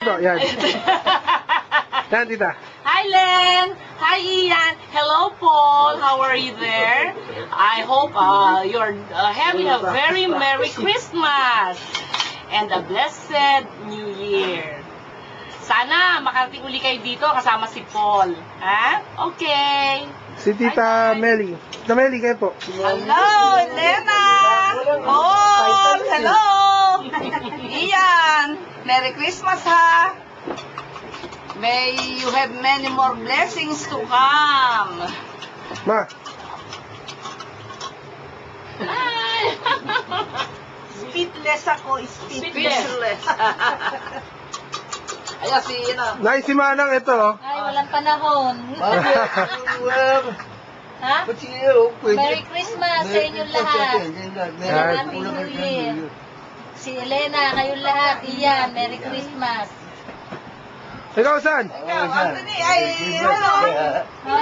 Yan. Yan, tita. Hi, Len. Hi, Ian. Hello, Paul. How are you there? I hope you're having a very Merry Christmas and a blessed New Year. Sana makarating uli kayo dito kasama si Paul. Ha? Okay. Si Tita Meli. Tita Meli, kayo po. Hello, Elena! Paul! Hello! Ian! Merry Christmas, ha? May you have many more blessings to come. Ma. Speechless ako, Speechless. Ayan si, Nay, si Manang ito. Oh. Ay, walang panahon. Ha? Merry Christmas sa inyong lahat. Happy New Year. Si Elena, kayong lahat. Iyan, Merry Christmas. Ikaw saan? Anthony, ay, ano? Ha?